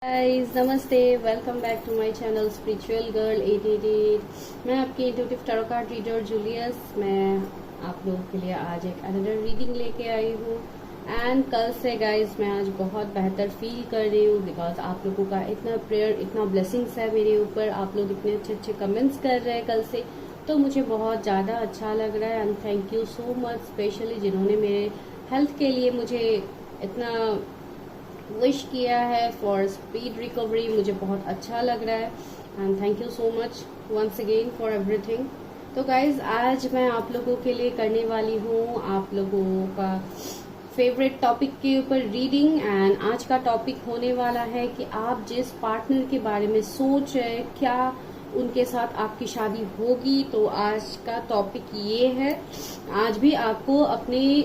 Guys नमस्ते, welcome back to my channel spiritual girl 888। मैं आपकी intuitive tarot card reader Julius. मैं आप लोगों के लिए आज एक अनदर रीडिंग लेके आई हूँ। एंड कल से गाइस मैं आज बहुत बेहतर फील कर रही हूँ बिकॉज आप लोगों का इतना प्रेयर, इतना ब्लेसिंग्स है मेरे ऊपर। आप लोग इतने अच्छे अच्छे कमेंट्स कर रहे हैं कल से, तो मुझे बहुत ज़्यादा अच्छा लग रहा है। And thank you so much, specially जिन्होंने मेरे हेल्थ के लिए मुझे इतना विश किया है फॉर स्पीड रिकवरी। मुझे बहुत अच्छा लग रहा है and thank you so much once again for everything. तो गाइज आज मैं आप लोगों के लिए करने वाली हूँ आप लोगों का फेवरेट टॉपिक के ऊपर रीडिंग। एंड आज का टॉपिक होने वाला है कि आप जिस पार्टनर के बारे में सोच रहे हैं, क्या उनके साथ आपकी शादी होगी। तो आज का टॉपिक ये है, आज भी आपको अपने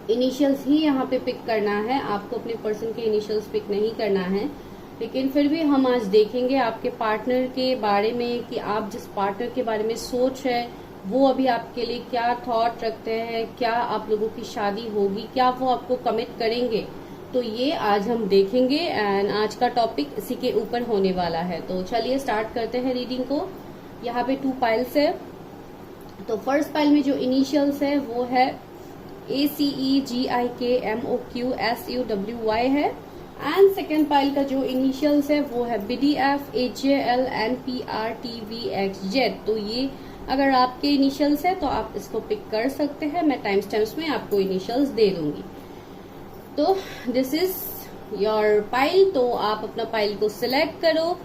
इनिशियल्स ही यहाँ पे पिक करना है, आपको अपने पर्सन के इनिशियल्स पिक नहीं करना है। लेकिन फिर भी हम आज देखेंगे आपके पार्टनर के बारे में कि आप जिस पार्टनर के बारे में सोच रहे वो अभी आपके लिए क्या थॉट रखते हैं, क्या आप लोगों की शादी होगी, क्या वो आपको कमिट करेंगे। तो ये आज हम देखेंगे एंड आज का टॉपिक इसी के ऊपर होने वाला है। तो चलिए स्टार्ट करते हैं रीडिंग को। यहाँ पे 2 पाइल्स है। तो फर्स्ट पाइल में जो इनिशियल्स है वो है ACEGIKMOQSUWY है। एंड सेकेंड पाइल का जो इनिशियल्स है वो है BDF HJLNPRTVXZ। तो ये अगर आपके इनिशियल्स है तो आप इसको पिक कर सकते हैं। मैं टाइम स्टैम्प्स में आपको इनिशियल्स दे दूंगी। तो दिस इज योर पाइल। तो आप अपना पाइल को सिलेक्ट करो,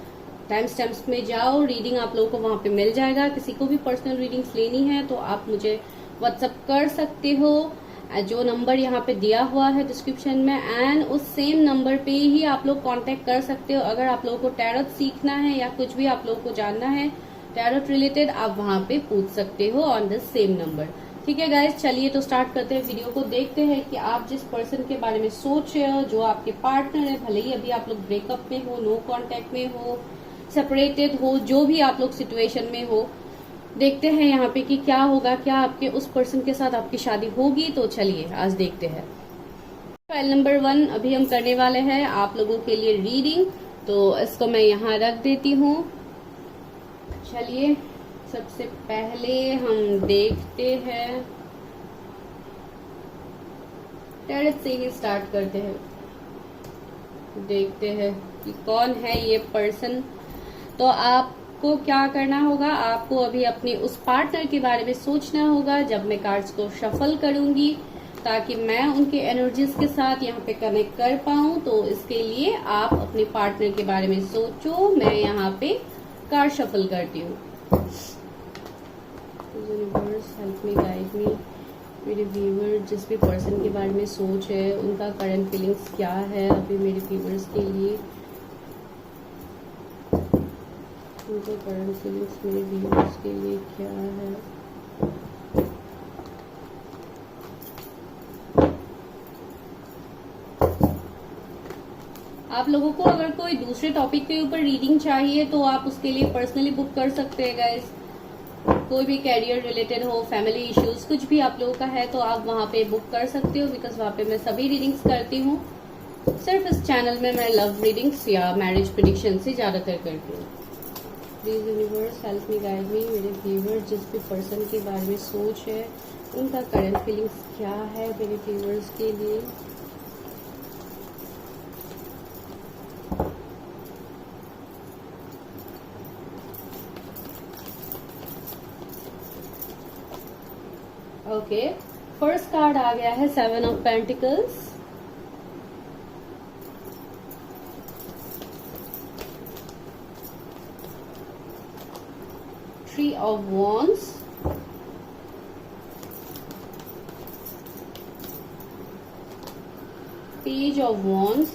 टाइम स्टैम्प्स में जाओ, रीडिंग आप लोगों को वहां पे मिल जाएगा। किसी को भी पर्सनल रीडिंग्स लेनी है तो आप मुझे व्हाट्सएप कर सकते हो, जो नंबर यहाँ पे दिया हुआ है डिस्क्रिप्शन में। एंड उस सेम नंबर पे ही आप लोग कांटेक्ट कर सकते हो। अगर आप लोगों को टैरोट सीखना है या कुछ भी आप लोगों को जानना है टैरोट रिलेटेड, आप वहां पे पूछ सकते हो ऑन दिस सेम नंबर। ठीक है गाइज, चलिए तो स्टार्ट करते हैं वीडियो को। देखते हैं कि आप जिस पर्सन के बारे में सोच रहे हो, जो आपके पार्टनर है, भले ही अभी आप लोग ब्रेकअप में हो, नो कॉन्टेक्ट में हो, सेपरेटेड हो, जो भी आप लोग सिचुएशन में हो, देखते हैं यहाँ पे कि क्या होगा, क्या आपके उस पर्सन के साथ आपकी शादी होगी। तो चलिए आज देखते हैं। फाइल नंबर 1 अभी हम करने वाले हैं आप लोगों के लिए रीडिंग। तो इसको मैं यहाँ रख देती हूँ। चलिए सबसे पहले हम देखते हैं, टैरोट से ही स्टार्ट करते हैं। देखते हैं कि कौन है ये पर्सन। तो आपको क्या करना होगा, आपको अभी अपने उस पार्टनर के बारे में सोचना होगा जब मैं कार्ड्स को शफल करूंगी, ताकि मैं उनके एनर्जीज के साथ यहाँ पे कनेक्ट कर पाऊं। तो इसके लिए आप अपने पार्टनर के बारे में सोचो। मैं यहाँ पे कार्ड शफल करती हूँ। Universe help me, guide me. मेरे व्यूवर जिस भी पर्सन के बारे में सोच है, उनका करंट फीलिंग्स क्या है अभी मेरे व्यूवर्स के लिए। उनके करंट फीलिंग्स मेरे व्यूवर्स के लिए क्या है। आप लोगों को अगर कोई दूसरे टॉपिक के ऊपर रीडिंग चाहिए तो आप उसके लिए पर्सनली बुक कर सकते हैं गाइस। कोई भी कैरियर रिलेटेड हो, फैमिली इश्यूज, कुछ भी आप लोगों का है तो आप वहां पे बुक कर सकते हो, बिकॉज वहां पे मैं सभी रीडिंग्स करती हूँ। सिर्फ इस चैनल में मैं लव रीडिंग्स या मैरिज प्रेडिक्शन से ज्यादातर करती हूँ। Please universe help me, guide me. मेरे व्यूवर जिस भी पर्सन के बारे में सोच है, उनका करंट फीलिंग्स क्या है मेरे व्यूवर्स के लिए। ओके, फर्स्ट कार्ड आ गया है 7 of pentacles, Three of Wands, Page of Wands,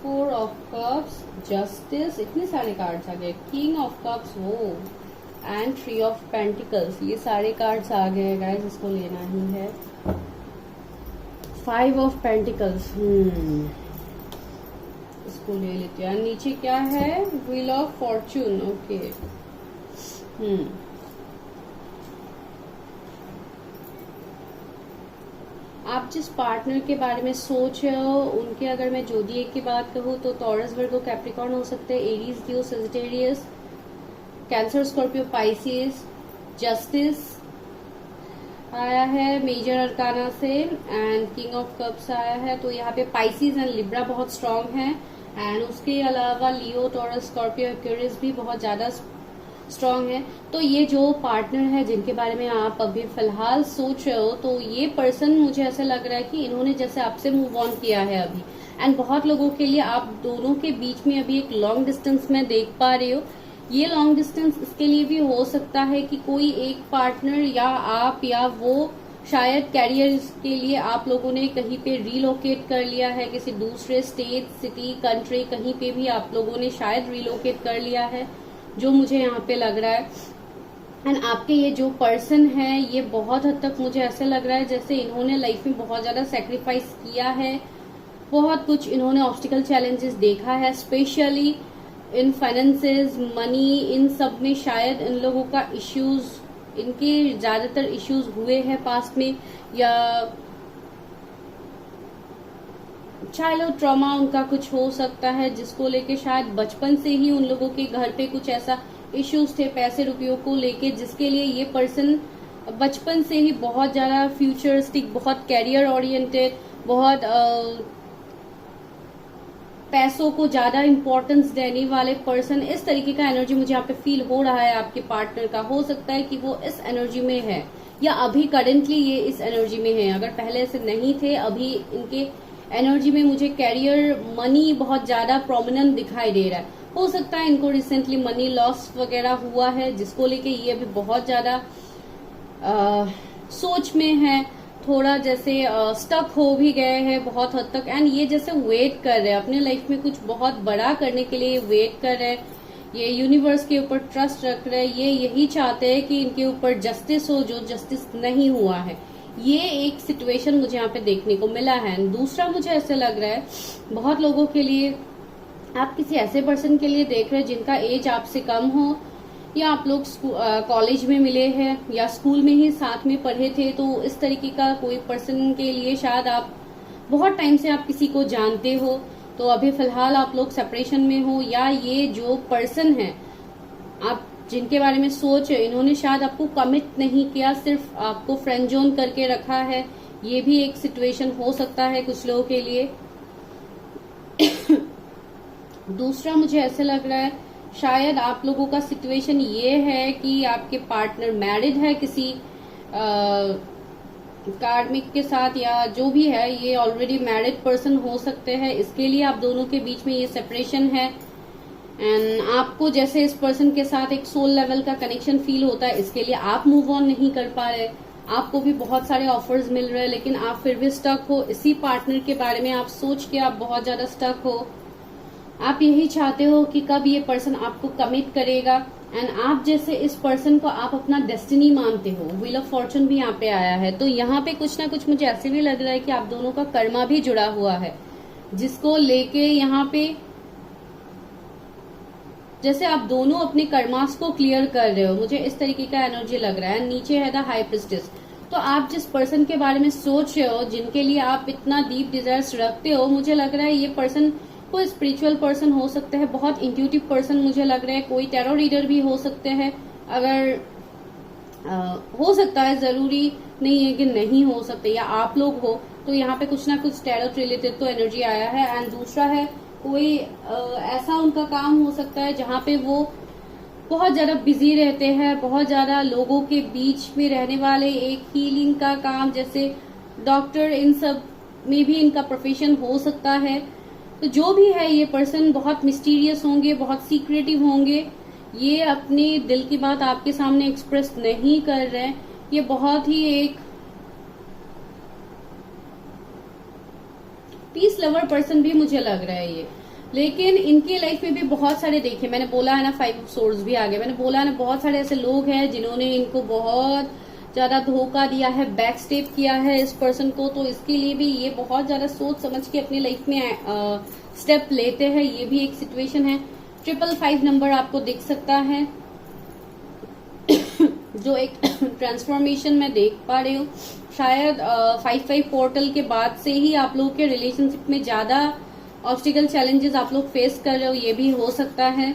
Four of Cups, Justice, इतने सारे कार्ड्स आ गए, King of Cups, वो एंड 3 of Pentacles, ये सारे कार्ड्स आ गए गाइस, इसको लेना ही है। 5 of Pentacles, इसको ले लेते हैं। नीचे क्या है, व्हील ऑफ फॉर्चून। ओके, आप जिस पार्टनर के बारे में सोच रहे हो उनके अगर मैं जोडिएक की बात कहूँ तो टॉरस, वर्गो, कैप्रिकॉर्न हो सकते हैं, Aries, Leo, Sagittarius, Cancer, Scorpio, Pisces, justice आया है मेजर अरकाना से, एंड किंग ऑफ कप्स आया है। तो यहाँ पे पाइसिस एंड लिब्रा बहुत स्ट्रांग है, एंड उसके अलावा लियो, टॉरस, स्कॉर्पियो, एक्वेरियस भी बहुत ज्यादा स्ट्रांग है। तो ये जो पार्टनर है जिनके बारे में आप अभी फिलहाल सोच रहे हो, तो ये पर्सन मुझे ऐसा लग रहा है कि इन्होंने जैसे आपसे मूव ऑन किया है अभी, एंड बहुत लोगों के लिए आप दोनों के बीच में अभी एक लॉन्ग डिस्टेंस में देख पा रहे हो। ये लॉन्ग डिस्टेंस इसके लिए भी हो सकता है कि कोई एक पार्टनर या आप या वो शायद कैरियर के लिए आप लोगों ने कहीं पे रीलोकेट कर लिया है, किसी दूसरे स्टेट, सिटी, कंट्री, कहीं पे भी आप लोगों ने शायद रीलोकेट कर लिया है, जो मुझे यहाँ पे लग रहा है। एंड आपके ये जो पर्सन है ये बहुत हद तक मुझे ऐसा लग रहा है जैसे इन्होंने लाइफ में बहुत ज्यादा सेक्रीफाइस किया है, बहुत कुछ इन्होंने ऑब्स्टिकल चैलेंजेस देखा है, स्पेशली इन फाइनेंसेस, मनी, इन सब में शायद इन लोगों का इश्यूज, इनके ज्यादातर इश्यूज हुए हैं पास्ट में, या चाइल्ड ट्रॉमा उनका कुछ हो सकता है जिसको लेके शायद बचपन से ही उन लोगों के घर पे कुछ ऐसा इश्यूज थे पैसे रुपयों को लेके, जिसके लिए ये पर्सन बचपन से ही बहुत ज्यादा फ्यूचरिस्टिक, बहुत कैरियर ओरिएंटेड, बहुत पैसों को ज्यादा इंपॉर्टेंस देने वाले पर्सन, इस तरीके का एनर्जी मुझे यहाँ पे फील हो रहा है आपके पार्टनर का। हो सकता है कि वो इस एनर्जी में है, या अभी करेंटली ये इस एनर्जी में है। अगर पहले से नहीं थे, अभी इनके एनर्जी में मुझे कैरियर, मनी बहुत ज्यादा प्रोमिनेंट दिखाई दे रहा है। हो सकता है इनको रिसेंटली मनी लॉस वगैरह हुआ है, जिसको लेके ये अभी बहुत ज्यादा सोच में है, थोड़ा जैसे स्टक हो भी गए हैं बहुत हद तक, एंड ये जैसे वेट कर रहे हैं अपने लाइफ में कुछ बहुत बड़ा करने के लिए, वेट कर रहे हैं, ये यूनिवर्स के ऊपर ट्रस्ट रख रहे हैं, ये यही चाहते हैं कि इनके ऊपर जस्टिस हो, जो जस्टिस नहीं हुआ है। ये एक सिचुएशन मुझे यहाँ पे देखने को मिला है। दूसरा मुझे ऐसे लग रहा है बहुत लोगों के लिए आप किसी ऐसे पर्सन के लिए देख रहे हैं जिनका एज आपसे कम हो, या आप लोग कॉलेज में मिले हैं या स्कूल में ही साथ में पढ़े थे, तो इस तरीके का कोई पर्सन के लिए शायद आप बहुत टाइम से आप किसी को जानते हो, तो अभी फिलहाल आप लोग सेपरेशन में हो, या ये जो पर्सन है आप जिनके बारे में सोच रहे, इन्होंने शायद आपको कमिट नहीं किया, सिर्फ आपको फ्रेंड जोन करके रखा है। ये भी एक सिचुएशन हो सकता है कुछ लोगों के लिए। दूसरा मुझे ऐसे लग रहा है शायद आप लोगों का सिचुएशन ये है कि आपके पार्टनर मैरिड है किसी कार्मिक के साथ, या जो भी है ये ऑलरेडी मैरिड पर्सन हो सकते हैं, इसके लिए आप दोनों के बीच में ये सेपरेशन है। एंड आपको जैसे इस पर्सन के साथ एक सोल लेवल का कनेक्शन फील होता है, इसके लिए आप मूव ऑन नहीं कर पा रहे, आपको भी बहुत सारे ऑफर्स मिल रहे हैं लेकिन आप फिर भी स्टक हो। इसी पार्टनर के बारे में आप सोच के आप बहुत ज्यादा स्टक हो, आप यही चाहते हो कि कब ये पर्सन आपको कमिट करेगा, एंड आप जैसे इस पर्सन को आप अपना डेस्टिनी मानते हो। व्हील ऑफ फॉर्चून भी यहाँ पे आया है, तो यहाँ पे कुछ ना कुछ मुझे ऐसे भी लग रहा है कि आप दोनों का कर्मा भी जुड़ा हुआ है, जिसको लेके यहाँ पे जैसे आप दोनों अपने कर्मास को क्लियर कर रहे हो, मुझे इस तरीके का एनर्जी लग रहा है। नीचे है द हाई प्रिस्टेस। तो आप जिस पर्सन के बारे में सोच रहे हो, जिनके लिए आप इतना डीप डिजायर्स रखते हो, मुझे लग रहा है ये पर्सन कोई स्पिरिचुअल पर्सन हो सकते हैं, बहुत इंट्यूटिव पर्सन मुझे लग रहा है, कोई टैरो रीडर भी हो सकते हैं, अगर हो सकता है, जरूरी नहीं है कि नहीं हो सकते, या आप लोग हो तो यहाँ पे कुछ ना कुछ टैरो रिलेटेड तो एनर्जी आया है। एंड दूसरा है कोई ऐसा उनका काम हो सकता है जहाँ पे वो बहुत ज्यादा बिजी रहते हैं, बहुत ज्यादा लोगों के बीच में रहने वाले, एक हीलिंग का काम जैसे डॉक्टर, इन सब में भी इनका प्रोफेशन हो सकता है। तो जो भी है ये पर्सन बहुत मिस्टीरियस होंगे, बहुत सीक्रेटिव होंगे, ये अपने दिल की बात आपके सामने एक्सप्रेस नहीं कर रहे हैं, ये बहुत ही एक पीस लवर पर्सन भी मुझे लग रहा है ये। लेकिन इनकी लाइफ में भी बहुत सारे, देखिए मैंने बोला है ना 5 ऑफ सोर्ड्स भी आ गए, मैंने बोला है ना बहुत सारे ऐसे लोग हैं जिन्होंने इनको बहुत ज्यादा धोखा दिया है, बैक स्टेप किया है इस पर्सन को, तो इसके लिए भी ये बहुत ज्यादा सोच समझ के अपनी लाइफ में स्टेप लेते हैं, ये भी एक सिचुएशन है। 555 नंबर आपको दिख सकता है। जो एक ट्रांसफॉर्मेशन मैं देख पा रही हूँ, शायद 5-5 पोर्टल के बाद से ही आप लोगों के रिलेशनशिप में ज्यादा ऑब्स्टिकल चैलेंजेस आप लोग फेस कर रहे हो, ये भी हो सकता है।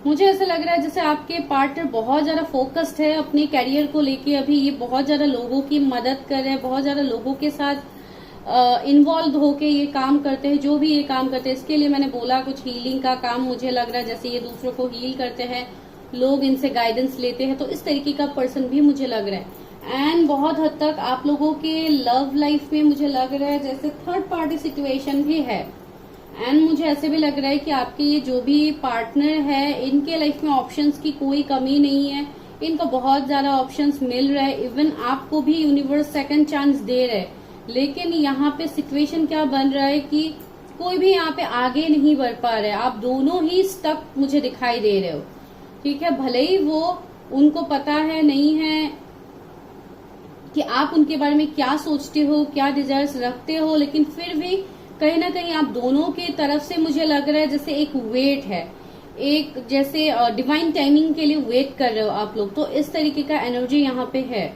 मुझे ऐसा लग रहा है जैसे आपके पार्टनर बहुत ज्यादा फोकस्ड है अपने कैरियर को लेके, अभी ये बहुत ज्यादा लोगों की मदद कर रहे हैं, बहुत ज्यादा लोगों के साथ इन्वॉल्व होके ये काम करते हैं, जो भी ये काम करते हैं। इसके लिए मैंने बोला कुछ हीलिंग का काम मुझे लग रहा है, जैसे ये दूसरों को हील करते हैं, लोग इनसे गाइडेंस लेते हैं, तो इस तरीके का पर्सन भी मुझे लग रहा है। एंड बहुत हद तक आप लोगों के लव लाइफ में मुझे लग रहा है जैसे थर्ड पार्टी सिचुएशन भी है। एंड मुझे ऐसे भी लग रहा है कि आपके ये जो भी पार्टनर है, इनके लाइफ में ऑप्शंस की कोई कमी नहीं है, इनको बहुत ज्यादा ऑप्शंस मिल रहा है। इवन आपको भी यूनिवर्स सेकंड चांस दे रहा है, लेकिन यहाँ पे सिचुएशन क्या बन रहा है कि कोई भी यहाँ पे आगे नहीं बढ़ पा रहा है, आप दोनों ही स्टक मुझे दिखाई दे रहे हो। ठीक है, भले ही वो उनको पता है नहीं है कि आप उनके बारे में क्या सोचते हो, क्या डिजायर्स रखते हो, लेकिन फिर भी कहीं ना कहीं आप दोनों की तरफ से मुझे लग रहा है जैसे एक वेट है, एक जैसे डिवाइन टाइमिंग के लिए वेट कर रहे हो आप लोग। तो इस तरीके का एनर्जी यहाँ पे है।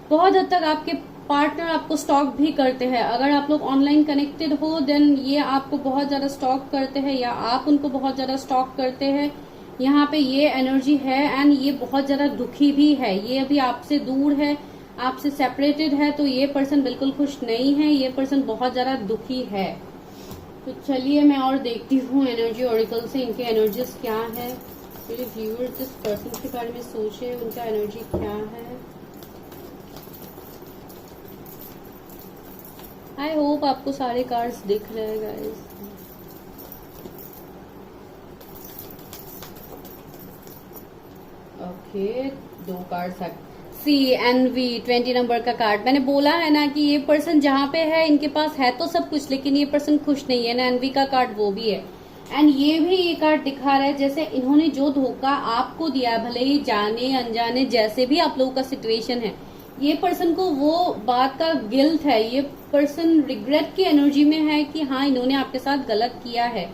बहुत हद तक आपके पार्टनर आपको स्टॉक भी करते हैं। अगर आप लोग ऑनलाइन कनेक्टेड हो देन ये आपको बहुत ज्यादा स्टॉक करते हैं, या आप उनको बहुत ज्यादा स्टॉक करते हैं। यहाँ पे ये एनर्जी है। एंड ये बहुत ज्यादा दुखी भी है, ये अभी आपसे दूर है, आपसे सेपरेटेड है, तो ये पर्सन बिल्कुल खुश नहीं है, ये पर्सन बहुत ज्यादा दुखी है। तो चलिए मैं और देखती हूँ एनर्जी ऑरिकल से इनके एनर्जीज क्या है। मेरे व्यूअर्स जिस पर्सन के बारे में सोचे उनका एनर्जी क्या है। आई होप आपको सारे कार्ड्स दिख रहे हैं guys. Okay, 2 cards CNV 20 number का कार्ड। मैंने बोला है ना कि ये पर्सन जहाँ पे है इनके पास है तो सब कुछ, लेकिन ये पर्सन खुश नहीं है ना। एनवी का कार्ड वो भी है। एंड ये भी ये कार्ड दिखा रहा है जैसे इन्होंने जो धोखा आपको दिया, भले ही जाने अनजाने जैसे भी आप लोगों का सिचुएशन है, ये पर्सन को वो बात का गिल्ट है। ये पर्सन रिग्रेट की एनर्जी में है कि हाँ इन्होंने आपके साथ गलत किया है।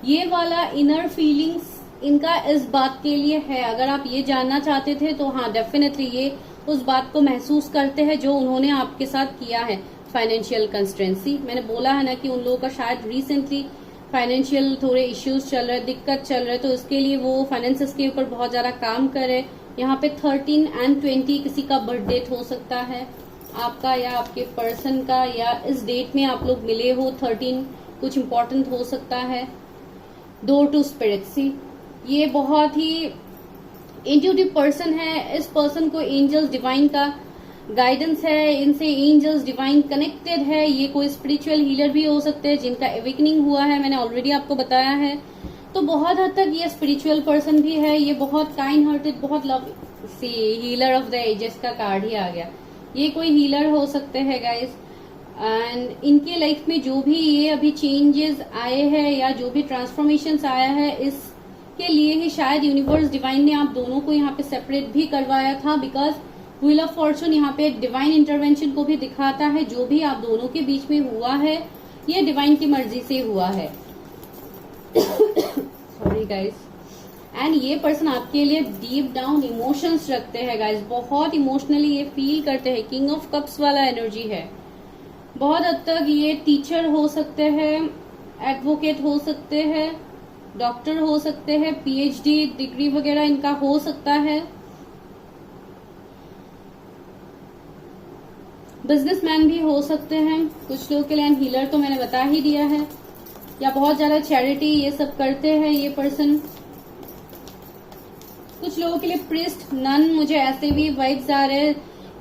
ये वाला इनर फीलिंग्स इनका इस बात के लिए है। अगर आप ये जानना चाहते थे तो हाँ डेफिनेटली ये उस बात को महसूस करते हैं जो उन्होंने आपके साथ किया है। फाइनेंशियल कंस्ट्रेंसी, मैंने बोला है ना कि उन लोगों का शायद रिसेंटली फाइनेंशियल थोड़े इश्यूज चल रहे, दिक्कत चल रहे, तो इसके लिए वो फाइनेंसेस के ऊपर बहुत ज्यादा काम करे। यहाँ पे 13 और 20 किसी का बर्थ डेट हो सकता है, आपका या आपके पर्सन का, या इस डेट में आप लोग मिले हो। 13 कुछ इम्पोर्टेंट हो सकता है। डोर टू स्पिरिट, सी ये बहुत ही इंट्यूटिव पर्सन है। इस पर्सन को एंजल्स डिवाइन का गाइडेंस है, इनसे एंजल्स डिवाइन कनेक्टेड है। ये कोई स्पिरिचुअल हीलर भी हो सकते हैं जिनका एवेकनिंग हुआ है, मैंने ऑलरेडी आपको बताया है। तो बहुत हद तक ये स्पिरिचुअल पर्सन भी है। ये बहुत काइंड हार्टेड, बहुत लव सी हीलर ऑफ द एजेस का कार्ड ही आ गया। ये कोई हीलर हो सकते हैं गाइस। एंड इनके लाइफ में जो भी ये अभी चेंजेस आए हैं या जो भी ट्रांसफॉर्मेशन आया है, इस के लिए ही शायद यूनिवर्स डिवाइन ने आप दोनों को यहाँ पे सेपरेट भी करवाया था। बिकॉज व्हील ऑफ फॉर्चून यहाँ पे एक डिवाइन इंटरवेंशन को भी दिखाता है। जो भी आप दोनों के बीच में हुआ है ये डिवाइन की मर्जी से हुआ है। Sorry guys. एंड ये पर्सन आपके लिए डीप डाउन इमोशंस रखते हैं गाइस, बहुत इमोशनली ये फील करते हैं। किंग ऑफ कप्स वाला एनर्जी है। बहुत हद तक ये टीचर हो सकते हैं, एडवोकेट हो सकते हैं, डॉक्टर हो सकते हैं, PhD डिग्री वगैरह इनका हो सकता है, बिजनेसमैन भी हो सकते हैं कुछ लोगों के लिए। हीलर तो मैंने बता ही दिया है, या बहुत ज्यादा चैरिटी ये सब करते हैं ये पर्सन। कुछ लोगों के लिए प्रिस्ट, नन, मुझे ऐसे भी वाइब्स आ रहे हैं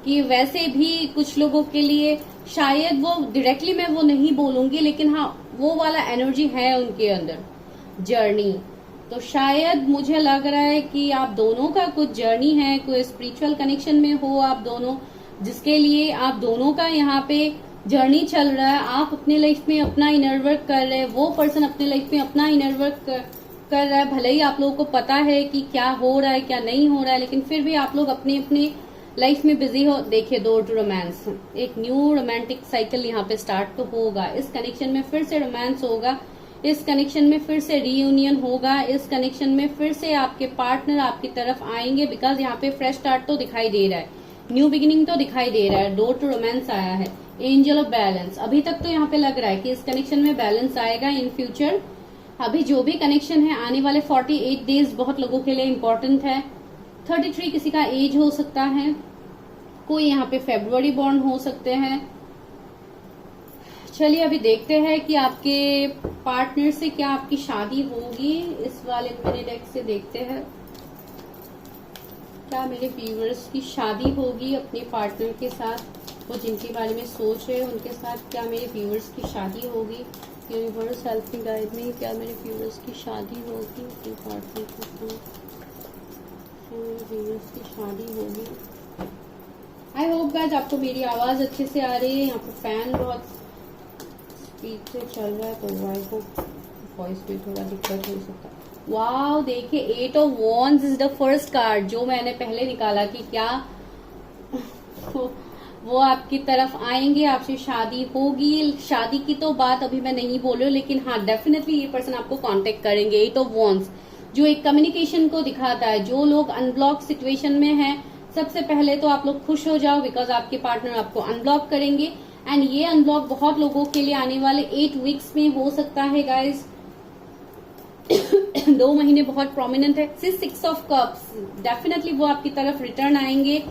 कि वैसे भी कुछ लोगों के लिए शायद वो डायरेक्टली मैं वो नहीं बोलूंगी, लेकिन हाँ वो वाला एनर्जी है उनके अंदर, जर्नी। तो शायद मुझे लग रहा है कि आप दोनों का कुछ जर्नी है, कोई स्पिरिचुअल कनेक्शन में हो आप दोनों, जिसके लिए आप दोनों का यहाँ पे जर्नी चल रहा है। आप अपने लाइफ में अपना इनर वर्क कर रहे हैं, वो पर्सन अपने लाइफ में अपना इनर वर्क कर रहा है। भले ही आप लोगों को पता है कि क्या हो रहा है क्या नहीं हो रहा है, लेकिन फिर भी आप लोग अपने अपने लाइफ में बिजी हो। देखिए, डोर टू रोमांस, एक न्यू रोमांटिक साइकिल यहाँ पे स्टार्ट तो होगा। इस कनेक्शन में फिर से रोमांस होगा। इस कनेक्शन में फिर से रीयूनियन होगा, इस कनेक्शन में फिर से आपके पार्टनर आपकी तरफ आएंगे, बिकॉज यहाँ पे फ्रेश स्टार्ट तो दिखाई दे रहा है, न्यू बिगिनिंग तो दिखाई दे रहा है, डोर टू रोमांस आया है, एंजल ऑफ बैलेंस। अभी तक तो यहाँ पे लग रहा है कि इस कनेक्शन में बैलेंस आएगा इन फ्यूचर। अभी जो भी कनेक्शन है आने वाले 48 डेज बहुत लोगों के लिए इम्पोर्टेंट है। 33 किसी का एज हो सकता है, कोई यहाँ पे फेब्रुवरी बॉर्न हो सकते हैं। चलिए अभी देखते हैं कि आपके पार्टनर से क्या आपकी शादी होगी। इस वाले मेरे डेक से देखते हैं क्या मेरे व्यूअर्स की शादी होगी अपने पार्टनर के साथ, वो जिनके बारे में सोच रहे हैं उनके साथ क्या मेरे व्यूअर्स की शादी होगी। यूनिवर्स हेल्प मी गाइड में, क्या मेरे व्यूअर्स की शादी होगी अपने पार्टनर के साथ, क्या मेरे व्यूअर्स की शादी होगी। आई होप गाइस आपको मेरी आवाज अच्छे से आ रही है। यहाँ पे फैन बहुत स्पीड से चल रहा है तो आई होप वॉइस में थोड़ा दिक्कत हो सकता है। वाओ देखिए, 8 of wands is the first card जो मैंने पहले निकाला कि क्या वो आपकी तरफ आएंगे, आपसे शादी होगी। शादी की तो बात अभी मैं नहीं बोल रही हूँ, लेकिन हाँ डेफिनेटली ये पर्सन आपको कांटेक्ट करेंगे। 8 ऑफ वॉन्ड्स जो एक कम्युनिकेशन को दिखाता है। जो लोग अनब्लॉक सिचुएशन में हैं, सबसे पहले तो आप लोग खुश हो जाओ, बिकॉज आपके पार्टनर आपको अनब्लॉक करेंगे। एंड ये अनब्लॉक बहुत लोगों के लिए आने वाले 8 वीक्स में हो सकता है गाइज। 2 महीने बहुत प्रोमिनेंट है। 6 ऑफ कप्स डेफिनेटली वो आपकी तरफ रिटर्न आएंगे,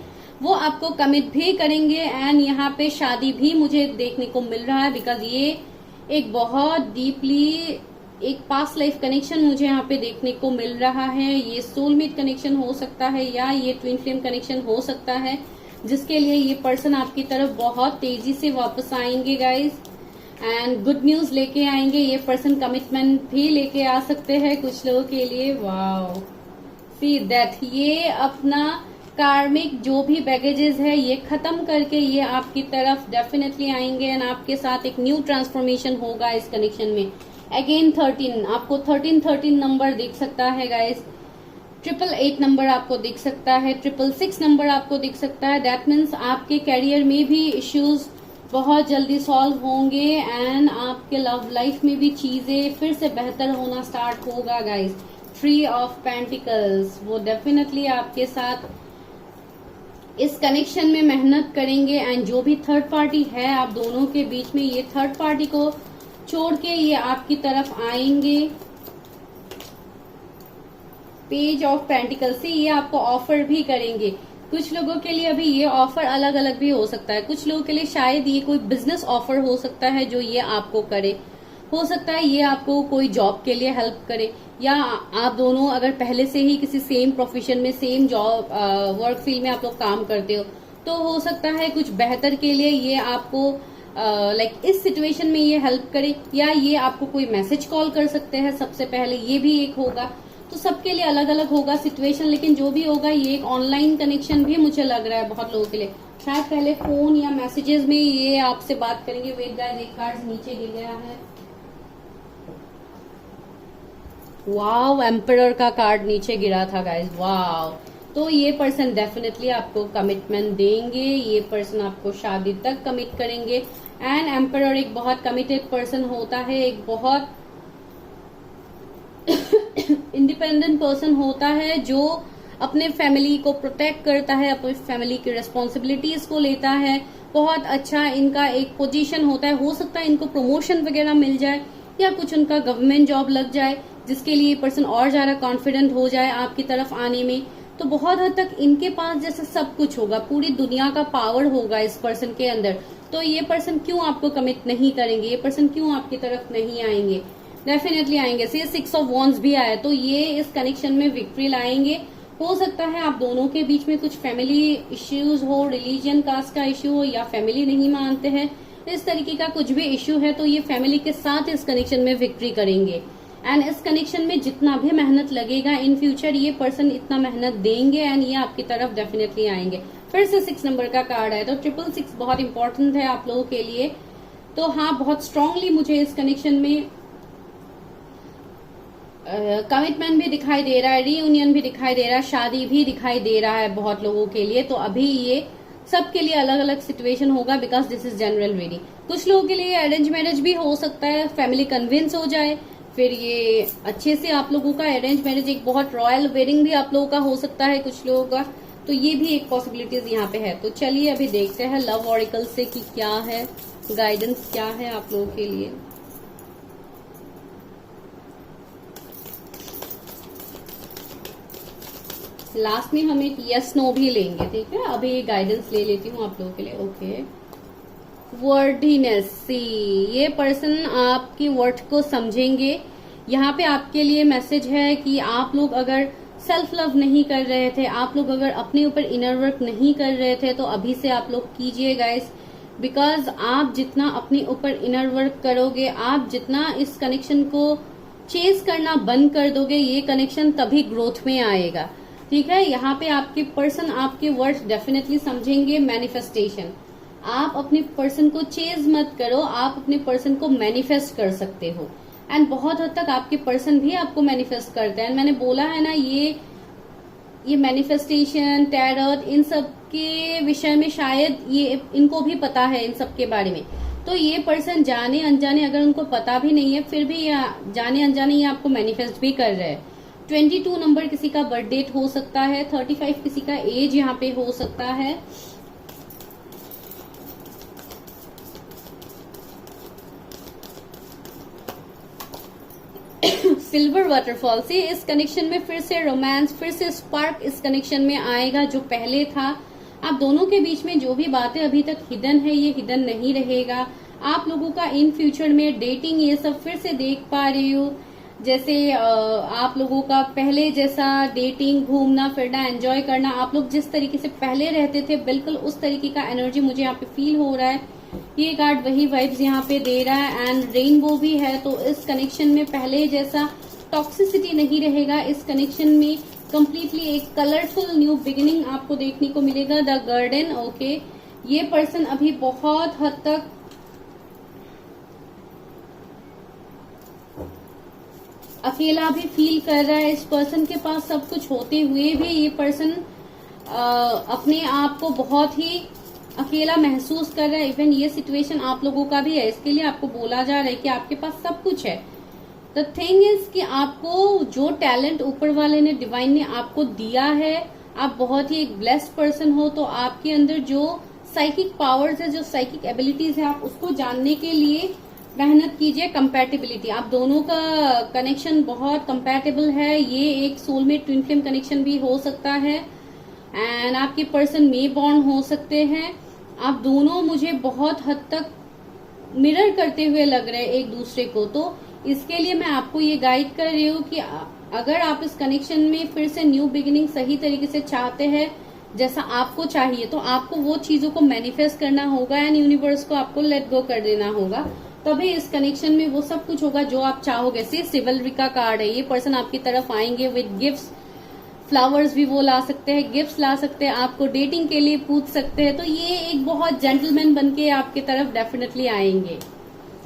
वो आपको कमिट भी करेंगे। एंड यहाँ पे शादी भी मुझे देखने को मिल रहा है, बिकॉज ये एक बहुत डीपली एक पास्ट लाइफ कनेक्शन मुझे यहाँ पे देखने को मिल रहा है। ये सोलमेट कनेक्शन हो सकता है या ये ट्विन फ्लेम कनेक्शन हो सकता है, जिसके लिए ये पर्सन आपकी तरफ बहुत तेजी से वापस आएंगे गाइज। एंड गुड न्यूज लेके आएंगे। ये पर्सन कमिटमेंट भी लेके आ सकते हैं कुछ लोगों के लिए। वाओ सी दैट, ये अपना कार्मिक जो भी बैगेजेस है ये खत्म करके ये आपकी तरफ डेफिनेटली आएंगे। एंड आपके साथ एक न्यू ट्रांसफॉर्मेशन होगा इस कनेक्शन में। अगेन 13 आपको 13 नंबर दिख सकता है गाइस। 888 नंबर आपको दिख सकता है, 666 नंबर आपको दिख सकता है। दैट मीन्स आपके कैरियर में भी इश्यूज बहुत जल्दी सॉल्व होंगे एंड आपके लव लाइफ में भी चीजें फिर से बेहतर होना स्टार्ट होगा गाइस। 3 ऑफ पेंटिकल्स वो डेफिनेटली आपके साथ इस कनेक्शन में मेहनत करेंगे। एंड जो भी थर्ड पार्टी है आप दोनों के बीच में, ये थर्ड पार्टी को छोड़ के ये आपकी तरफ आएंगे। पेज ऑफ पेंटिकल से ये आपको ऑफर भी करेंगे। कुछ लोगों के लिए अभी ये ऑफर अलग अलग भी हो सकता है। कुछ लोगों के लिए शायद ये कोई बिजनेस ऑफर हो सकता है जो ये आपको करे। हो सकता है ये आपको कोई जॉब के लिए हेल्प करे, या आप दोनों अगर पहले से ही किसी सेम प्रोफेशन में, सेम जॉब वर्क फील्ड में आप लोग काम करते हो, तो हो सकता है कुछ बेहतर के लिए ये आपको लाइक इस सिचुएशन में ये हेल्प करे, या ये आपको कोई मैसेज कॉल कर सकते हैं सबसे पहले, ये भी एक होगा। तो सबके लिए अलग अलग होगा सिचुएशन, लेकिन जो भी होगा ये एक ऑनलाइन कनेक्शन भी मुझे लग रहा है बहुत लोगों के लिए। शायद पहले फोन या मैसेजेस में ये आपसे बात करेंगे। वेट गाइस, एक कार्ड नीचे गिर गया है। वाव, एम्परर का कार्ड नीचे गिरा था गाइस। वाव, तो ये पर्सन डेफिनेटली आपको कमिटमेंट देंगे, ये पर्सन आपको शादी तक कमिट करेंगे। एंड एम्परर एक बहुत कमिटेड पर्सन होता है, एक बहुत इंडिपेंडेंट पर्सन होता है जो अपने फैमिली को प्रोटेक्ट करता है, अपनी फैमिली की रिस्पॉन्सिबिलिटीज को लेता है। बहुत अच्छा इनका एक पोजीशन होता है। हो सकता है इनको प्रमोशन वगैरह मिल जाए या कुछ उनका गवर्नमेंट जॉब लग जाए, जिसके लिए पर्सन और ज्यादा कॉन्फिडेंट हो जाए आपकी तरफ आने में। तो बहुत हद तक इनके पास जैसे सब कुछ होगा, पूरी दुनिया का पावर होगा इस पर्सन के अंदर। तो ये पर्सन क्यों आपको कमिट नहीं करेंगे, ये पर्सन क्यों आपकी तरफ नहीं आएंगे? डेफिनेटली आएंगे। 6 ऑफ वॉन्ड्स भी आया, तो ये इस कनेक्शन में विक्ट्री लाएंगे। हो सकता है आप दोनों के बीच में कुछ फैमिली इश्यूज हो, रिलीजन कास्ट का इश्यू हो, या फैमिली नहीं मानते हैं, इस तरीके का कुछ भी इश्यू है, तो ये फैमिली के साथ इस कनेक्शन में विक्ट्री करेंगे। एंड इस कनेक्शन में जितना भी मेहनत लगेगा इन फ्यूचर, ये पर्सन इतना मेहनत देंगे एंड ये आपकी तरफ डेफिनेटली आएंगे। फिर से 6 नंबर का कार्ड है, तो 666 बहुत इंपॉर्टेंट है आप लोगों के लिए। तो हाँ, बहुत स्ट्रांगली मुझे इस कनेक्शन में कमिटमेंट भी दिखाई दे रहा है, रीयूनियन भी दिखाई दे रहा है, शादी भी दिखाई दे रहा है बहुत लोगों के लिए। तो अभी ये सबके लिए अलग अलग सिचुएशन होगा, because this is general reading. कुछ लोगों के लिए अरेंज मैरिज भी हो सकता है, फैमिली कन्विंस हो जाए, फिर ये अच्छे से आप लोगों का अरेंज मैरिज, एक बहुत रॉयल वेडिंग भी आप लोगों का हो सकता है कुछ लोगों का, तो ये भी एक पॉसिबिलिटीज यहाँ पे है। तो चलिए अभी देखते हैं लव ऑरिकल से कि क्या है गाइडेंस, क्या है आप लोगों के लिए। लास्ट में हम एक यस नो भी लेंगे, ठीक है। अभी ये गाइडेंस ले लेती हूँ आप लोगों के लिए। ओके, वर्डीनेस, सी ये पर्सन आपकी वर्ड को समझेंगे। यहाँ पे आपके लिए मैसेज है कि आप लोग अगर सेल्फ लव नहीं कर रहे थे, आप लोग अगर अपने ऊपर इनर वर्क नहीं कर रहे थे, तो अभी से आप लोग कीजिए गाइस। बिकॉज आप जितना अपने ऊपर इनर वर्क करोगे, आप जितना इस कनेक्शन को चेज करना बंद कर दोगे, ये कनेक्शन तभी ग्रोथ में आएगा, ठीक है। यहाँ पे आपके पर्सन आपके वर्ड्स डेफिनेटली समझेंगे। मैनिफेस्टेशन, आप अपने पर्सन को चेज मत करो, आप अपने पर्सन को मैनिफेस्ट कर सकते हो। एंड बहुत हद तक आपके पर्सन भी आपको मैनिफेस्ट करते हैं। मैंने बोला है ना, ये मैनिफेस्टेशन, टैरोट, इन सब के विषय में शायद ये इनको भी पता है, इन सब के बारे में। तो ये पर्सन जाने अनजाने, अगर उनको पता भी नहीं है, फिर भी जाने अनजाने ये आपको मैनिफेस्ट भी कर रहे हैं। 22 नंबर किसी का बर्थ डेट हो सकता है, 35 किसी का एज यहाँ पे हो सकता है। सिल्वर वाटरफॉल से इस कनेक्शन में फिर से रोमांस, फिर से स्पार्क इस कनेक्शन में आएगा जो पहले था। आप दोनों के बीच में जो भी बातें अभी तक हिडन है, ये हिडन नहीं रहेगा। आप लोगों का इन फ्यूचर में डेटिंग, ये सब फिर से देख पा रही हूँ। जैसे आप लोगों का पहले जैसा डेटिंग, घूमना फिरना, एंजॉय करना, आप लोग जिस तरीके से पहले रहते थे, बिल्कुल उस तरीके का एनर्जी मुझे यहाँ पे फील हो रहा है। ये कार्ड वही वाइब्स यहाँ पे दे रहा है। एंड रेनबो भी है, तो इस कनेक्शन में पहले जैसा टॉक्सिसिटी नहीं रहेगा। इस कनेक्शन में कंप्लीटली एक कलरफुल न्यू बिगिनिंग आपको देखने को मिलेगा। The garden, okay. ये पर्सन अभी बहुत हद तक अकेला भी फील कर रहा है। इस पर्सन के पास सब कुछ होते हुए भी ये पर्सन अपने आप को बहुत ही अकेला महसूस कर रहा है। इवन ये सिचुएशन आप लोगों का भी है, इसके लिए आपको बोला जा रहा है कि आपके पास सब कुछ है। द थिंग इज कि आपको जो टैलेंट ऊपर वाले ने, डिवाइन ने आपको दिया है, आप बहुत ही एक ब्लेस्ड पर्सन हो। तो आपके अंदर जो साइकिक पावर्स है, जो साइकिक एबिलिटीज है, आप उसको जानने के लिए मेहनत कीजिए। कंपैटिबिलिटी, आप दोनों का कनेक्शन बहुत कंपैटिबल है। ये एक सोलमेट ट्विन फ्लेम कनेक्शन भी हो सकता है। एंड आपके पर्सन मे बॉन्ड हो सकते हैं। आप दोनों मुझे बहुत हद तक मिरर करते हुए लग रहे हैं एक दूसरे को। तो इसके लिए मैं आपको ये गाइड कर रही हूँ कि अगर आप इस कनेक्शन में फिर से न्यू बिगिनिंग सही तरीके से चाहते हैं, जैसा आपको चाहिए, तो आपको वो चीजों को मैनिफेस्ट करना होगा एंड यूनिवर्स को आपको लेट गो कर देना होगा। तभी इस कनेक्शन में वो सब कुछ होगा जो आप चाहोगे। सिवलरी का कार्ड है, ये पर्सन आपकी तरफ आएंगे विद गिफ्ट्स, फ्लावर्स भी वो ला सकते हैं, गिफ्ट्स ला सकते हैं, आपको डेटिंग के लिए पूछ सकते हैं। तो ये एक बहुत जेंटलमैन बनके आपके तरफ डेफिनेटली आएंगे।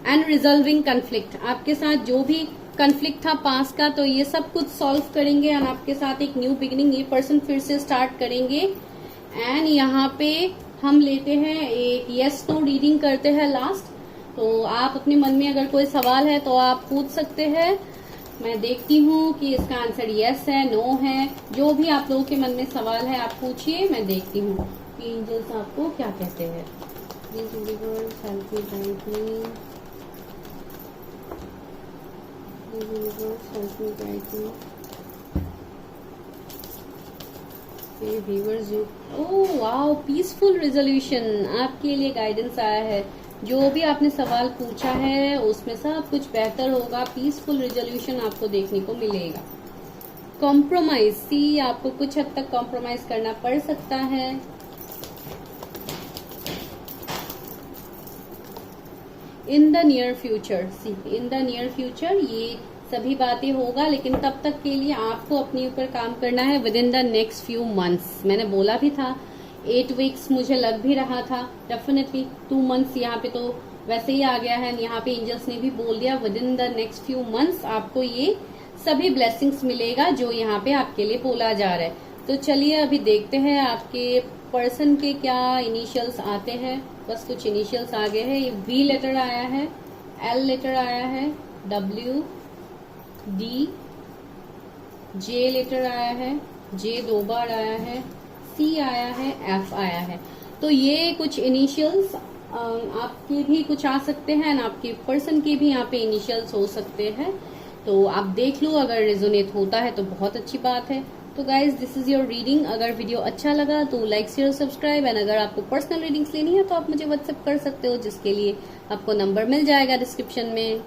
एंड रिजॉल्विंग कन्फ्लिक्ट, आपके साथ जो भी कन्फ्लिक्ट था पास का, तो ये सब कुछ सॉल्व करेंगे एंड आपके साथ एक न्यू बिगिनिंग ये पर्सन फिर से स्टार्ट करेंगे। एंड यहाँ पे हम लेते हैं एक यस नो रीडिंग करते हैं लास्ट। तो आप अपने मन में अगर कोई सवाल है तो आप पूछ सकते हैं। मैं देखती हूँ कि इसका आंसर यस है, नो है, जो भी आप लोगों के मन में सवाल है आप पूछिए। मैं देखती हूँ कि एंजल्स आपको क्या कहते हैं। Please universe help me, guide me, universe help me, guide me. Viewers, oh wow, peaceful resolution आपके लिए गाइडेंस आया है। जो भी आपने सवाल पूछा है उसमें सब कुछ बेहतर होगा। पीसफुल रेजोल्यूशन आपको देखने को मिलेगा। कॉम्प्रोमाइज, सी आपको कुछ हद तक कॉम्प्रोमाइज करना पड़ सकता है। In the near future, see in the near future ये सभी बातें होगा, लेकिन तब तक के लिए आपको अपने ऊपर काम करना है with in the next few months. मैंने बोला भी था 8 वीक्स, मुझे लग भी रहा था डेफिनेटली 2 मंथ्स यहाँ पे तो वैसे ही आ गया है। यहाँ पे एंजल्स ने भी बोल दिया with in the next few months आपको ये सभी ब्लेसिंग्स मिलेगा जो यहाँ पे आपके लिए बोला जा रहा है। तो चलिए अभी देखते हैं आपके पर्सन के क्या इनिशियल्स आते हैं। बस कुछ इनिशियल्स आ गए हैं। ये V लेटर आया है, L लेटर आया है, W, डी, जे लेटर आया है, जे 2 बार आया है, सी आया है, एफ आया है। तो ये कुछ इनिशियल्स आपके भी कुछ आ सकते हैं, आपके पर्सन के भी यहाँ पे इनिशियल्स हो सकते हैं। तो आप देख लो, अगर रेजोनेट होता है तो बहुत अच्छी बात है। तो guys, this is your reading. अगर वीडियो अच्छा लगा तो लाइक, शेयर, सब्सक्राइब। एंड अगर आपको पर्सनल रीडिंग्स लेनी है तो आप मुझे व्हाट्सएप कर सकते हो, जिसके लिए आपको नंबर मिल जाएगा डिस्क्रिप्शन में।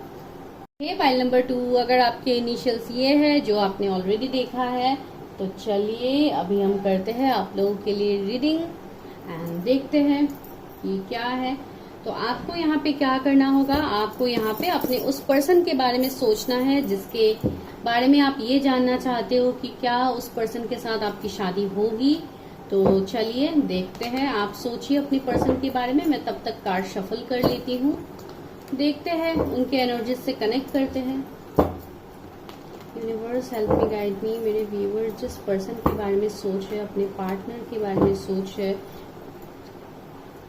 ये फाइल नंबर 2, अगर आपके इनिशियल्स ये है जो आपने ऑलरेडी देखा है, तो चलिए अभी हम करते हैं आप लोगों के लिए रीडिंग एंड देखते हैं कि क्या है। तो आपको यहाँ पे क्या करना होगा, आपको यहाँ पे अपने उस पर्सन के बारे में सोचना है जिसके बारे में आप ये जानना चाहते हो कि क्या उस पर्सन के साथ आपकी शादी होगी। तो चलिए देखते हैं, आप सोचिए अपने पर्सन के बारे में। मैं तब तक कार्ड शफल कर लेती हूँ, देखते हैं, उनके एनर्जी से कनेक्ट करते हैं। Universe help me, guide me. मेरे व्यूअर्स जिस पर्सन के बारे में सोच रहे, अपने पार्टनर के बारे में सोच रहे,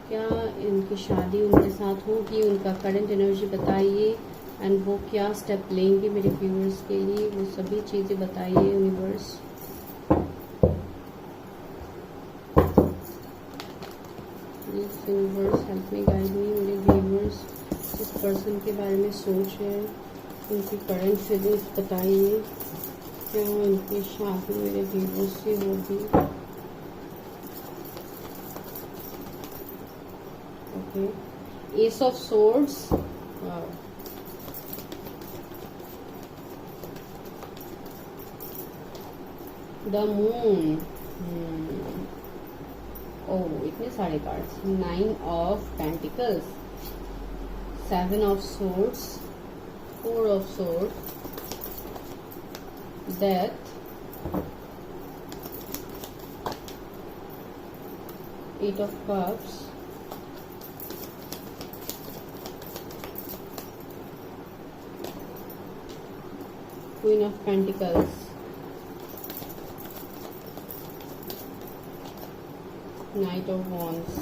क्या इनकी शादी उनके साथ होगी, उनका करंट एनर्जी बताइए। एंड वो क्या स्टेप लेंगे मेरे व्यूअर्स के लिए, वो सभी चीजें बताइए universe. Universe help me, guide me. मेरे व्यूअर्स जिस पर्सन के बारे में सोच रहे हैं, उनकी करंट फीलिंग्स बताइए। क्या उनकी शादी मेरे व्यूअर्स से होगी। Ace of Swords, the Moon, इतने सारे cards. 9 of Pentacles, 7 of Swords, 4 of Swords, Death, 8 of Cups, Queen of Pentacles, Knight of Wands,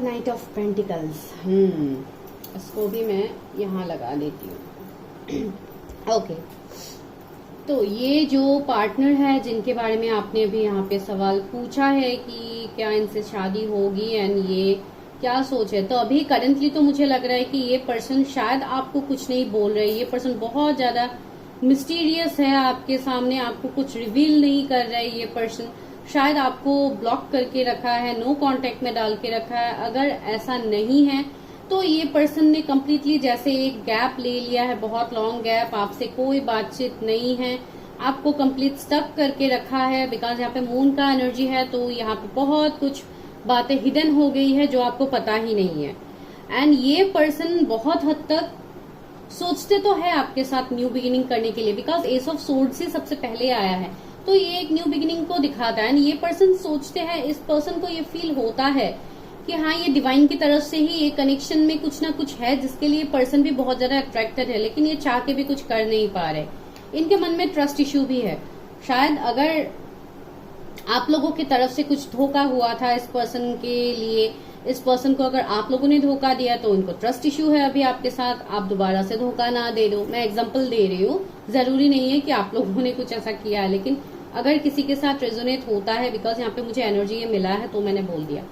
Knight of Pentacles। इसको भी मैं यहाँ लगा देती हूँ। ओके, तो ये जो पार्टनर है जिनके बारे में आपने अभी यहाँ पे सवाल पूछा है कि क्या इनसे शादी होगी एंड ये क्या सोच है, तो अभी करंटली तो मुझे लग रहा है कि ये पर्सन शायद आपको कुछ नहीं बोल रहे। ये पर्सन बहुत ज्यादा मिस्टीरियस है आपके सामने, आपको कुछ रिवील नहीं कर रहा है। ये पर्सन शायद आपको ब्लॉक करके रखा है, नो कांटेक्ट में डाल के रखा है। अगर ऐसा नहीं है तो ये पर्सन ने कम्प्लीटली जैसे एक गैप ले लिया है, बहुत लॉन्ग गैप, आपसे कोई बातचीत नहीं है, आपको कंप्लीट स्टक करके रखा है। बिकॉज यहाँ पे मून का एनर्जी है, तो यहाँ पे बहुत कुछ बातें हिडन हो गई है जो आपको पता ही नहीं है। एंड ये पर्सन बहुत हद तक सोचते तो है आपके साथ न्यू बिगिनिंग करने के लिए, बिकॉज एस ऑफ सोर्ड्स ही सबसे पहले आया है, तो ये एक न्यू बिगिनिंग को दिखाता है। एंड ये पर्सन सोचते हैं, इस पर्सन को ये फील होता है कि हाँ, ये डिवाइन की तरफ से ही ये कनेक्शन में कुछ ना कुछ है, जिसके लिए पर्सन भी बहुत ज्यादा अट्रैक्टेड है, लेकिन ये चाह के भी कुछ कर नहीं पा रहे। इनके मन में ट्रस्ट इश्यू भी है। शायद अगर आप लोगों की तरफ से कुछ धोखा हुआ था इस पर्सन के लिए, इस पर्सन को अगर आप लोगों ने धोखा दिया तो उनको ट्रस्ट इश्यू है अभी आपके साथ, आप दोबारा से धोखा ना दे दो। मैं एग्जांपल दे रही हूँ, जरूरी नहीं है कि आप लोगों ने कुछ ऐसा किया है, लेकिन अगर किसी के साथ रेजोनेट होता है, बिकॉज यहाँ पे मुझे एनर्जी ये मिला है तो मैंने बोल दिया,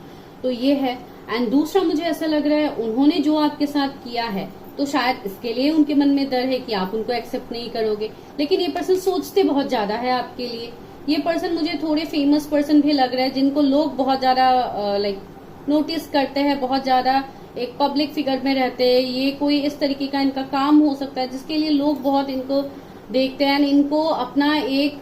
तो ये है। एंड दूसरा मुझे ऐसा लग रहा है, उन्होंने जो आपके साथ किया है तो शायद इसके लिए उनके मन में डर है कि आप उनको एक्सेप्ट नहीं करोगे, लेकिन ये पर्सन सोचते बहुत ज्यादा है आपके लिए। ये पर्सन मुझे थोड़े फेमस पर्सन भी लग रहा है, जिनको लोग बहुत ज्यादा लाइक नोटिस करते हैं, बहुत ज्यादा एक पब्लिक फिगर में रहते हैं। ये कोई इस तरीके का इनका काम हो सकता है जिसके लिए लोग बहुत इनको देखते हैं। इनको अपना एक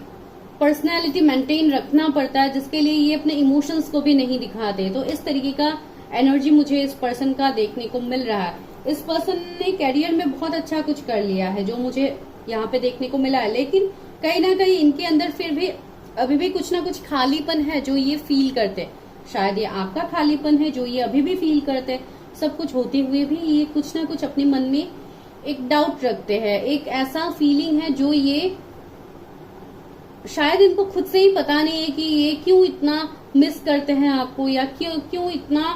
पर्सनैलिटी मेंटेन रखना पड़ता है, जिसके लिए ये अपने इमोशंस को भी नहीं दिखाते। तो इस तरीके का एनर्जी मुझे इस पर्सन का देखने को मिल रहा है। इस पर्सन ने कैरियर में बहुत अच्छा कुछ कर लिया है, जो मुझे यहाँ पे देखने को मिला है, लेकिन कहीं ना कहीं इनके अंदर फिर भी अभी भी कुछ ना कुछ खालीपन है जो ये फील करते। शायद ये आपका खालीपन है जो ये अभी भी फील करते। सब कुछ होते हुए भी ये कुछ ना कुछ अपने मन में एक डाउट रखते हैं, एक ऐसा फीलिंग है जो ये शायद इनको खुद से ही पता नहीं है कि ये क्यों इतना मिस करते हैं आपको, या क्यों इतना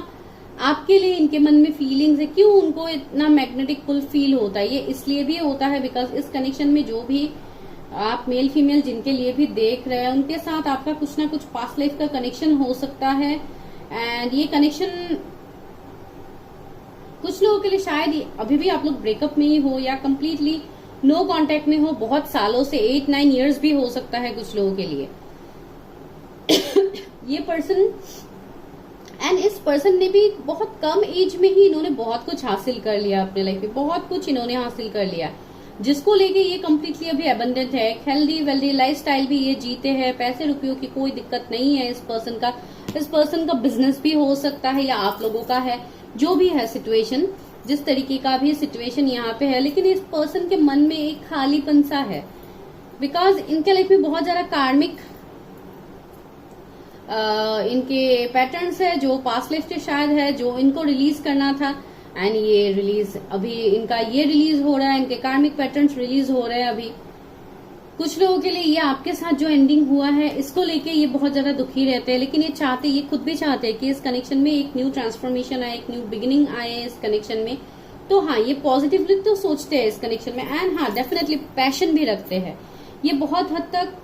आपके लिए इनके मन में फीलिंग्स है। क्यों उनको इतना मैग्नेटिक पुल फील होता है? ये इसलिए भी होता है बिकॉज इस कनेक्शन में जो भी आप मेल फीमेल जिनके लिए भी देख रहे हैं, उनके साथ आपका कुछ ना कुछ पास्ट लाइफ का कनेक्शन हो सकता है। एंड ये कनेक्शन कुछ लोगों के लिए शायद अभी भी आप लोग ब्रेकअप में ही हो या कंप्लीटली नो कांटेक्ट में हो, बहुत सालों से 8-9 इयर्स भी हो सकता है कुछ लोगों के लिए। ये पर्सन एंड इस पर्सन ने भी बहुत कम एज में ही इन्होंने बहुत कुछ हासिल कर लिया अपने लाइफ में, बहुत कुछ इन्होंने हासिल कर लिया, जिसको लेके ये कम्प्लीटली अभी एबंडेंट है। हेल्दी वेल्दी लाइफ स्टाइल भी ये जीते हैं, पैसे रुपयों की कोई दिक्कत नहीं है इस पर्सन का। इस पर्सन का बिजनेस भी हो सकता है या आप लोगों का है, जो भी है सिचुएशन, जिस तरीके का भी सिचुएशन यहाँ पे है। लेकिन इस पर्सन के मन में एक खालीपन सा है बिकॉज इनके लाइफ में बहुत ज्यादा कार्मिक इनके पैटर्न्स है जो पास्ट लाइफ से शायद है, जो इनको रिलीज करना था। एंड ये रिलीज अभी इनका ये रिलीज हो रहा है, इनके कार्मिक पैटर्न्स रिलीज हो रहे हैं अभी। कुछ लोगों के लिए ये आपके साथ जो एंडिंग हुआ है इसको लेके ये बहुत ज्यादा दुखी रहते हैं, लेकिन ये खुद भी चाहते हैं कि इस कनेक्शन में एक न्यू ट्रांसफॉर्मेशन आए, एक न्यू बिगिनिंग आए इस कनेक्शन में। तो हाँ, ये पॉजिटिवली तो सोचते हैं इस कनेक्शन में। एंड हाँ, डेफिनेटली पैशन भी रखते हैं। ये बहुत हद तक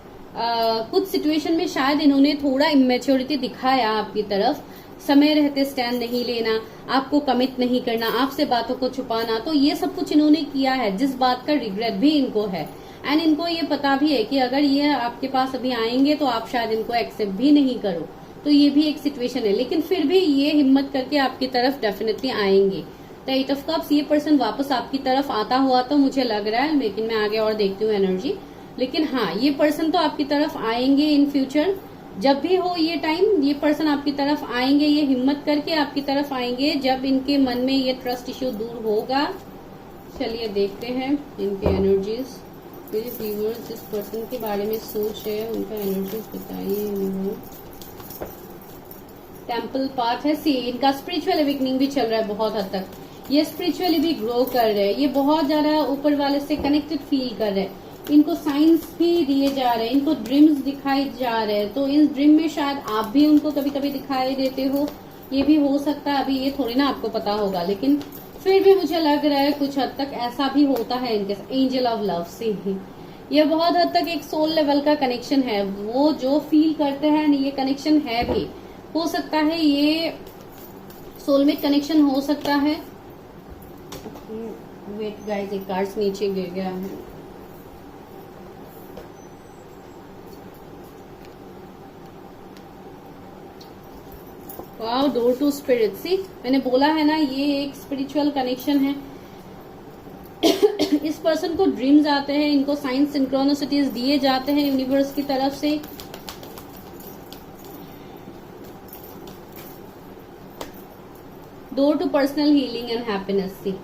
कुछ सिचुएशन में शायद इन्होंने थोड़ा इमेच्योरिटी दिखाया आपकी तरफ, समय रहते स्टैंड नहीं लेना, आपको कमिट नहीं करना, आपसे बातों को छुपाना, तो ये सब कुछ इन्होंने किया है, जिस बात का रिग्रेट भी इनको है। एंड इनको ये पता भी है कि अगर ये आपके पास अभी आएंगे तो आप शायद इनको एक्सेप्ट भी नहीं करो, तो ये भी एक सिचुएशन है। लेकिन फिर भी ये हिम्मत करके आपकी तरफ डेफिनेटली आएंगे। द 8 ऑफ कप्स, ये पर्सन वापस आपकी तरफ आता हुआ तो मुझे लग रहा है, लेकिन मैं आगे और देखती हूँ एनर्जी। लेकिन हाँ, ये पर्सन तो आपकी तरफ आएंगे इन फ्यूचर, जब भी हो ये टाइम, ये पर्सन आपकी तरफ आएंगे, ये हिम्मत करके आपकी तरफ आएंगे जब इनके मन में ये ट्रस्ट इश्यू दूर होगा। चलिए देखते हैं इनके एनर्जीज। मेरे व्यूअर्स जिस पर्सन के बारे में सोच रहे हैं उनका एनर्जीज बताइए। टेम्पल पाथ है। सी, इनका स्पिरिचुअल अवेकनिंग भी चल रहा है बहुत हद तक। ये स्पिरिचुअली भी ग्रो कर रहे हैं, ये बहुत ज्यादा ऊपर वाले से कनेक्टेड फील कर रहे हैं। इनको साइंस भी दिए जा रहे हैं, इनको ड्रीम्स दिखाई जा रहे हैं, तो इस ड्रीम में शायद आप भी उनको कभी कभी दिखाई देते हो, ये भी हो सकता है। अभी ये थोड़ी ना आपको पता होगा, लेकिन फिर भी मुझे लग रहा है कुछ हद तक ऐसा भी होता है इनके साथ। एंजल ऑफ लव से ही ये बहुत हद तक एक सोल लेवल का कनेक्शन है, वो जो फील करते हैं ये कनेक्शन है भी, हो सकता है ये सोलमेट कनेक्शन हो सकता है। वेट गाइस, एक कार्ड्स नीचे गिर गया है। Wow, door to spirit. See, मैंने बोला है ना, ये एक स्पिरिचुअल कनेक्शन है। इस पर्सन को ड्रीम्स आते हैं, इनको साइंस सिंक्रोनिसिटीज दिए जाते हैं यूनिवर्स की तरफ से। Door to personal healing and happiness. See,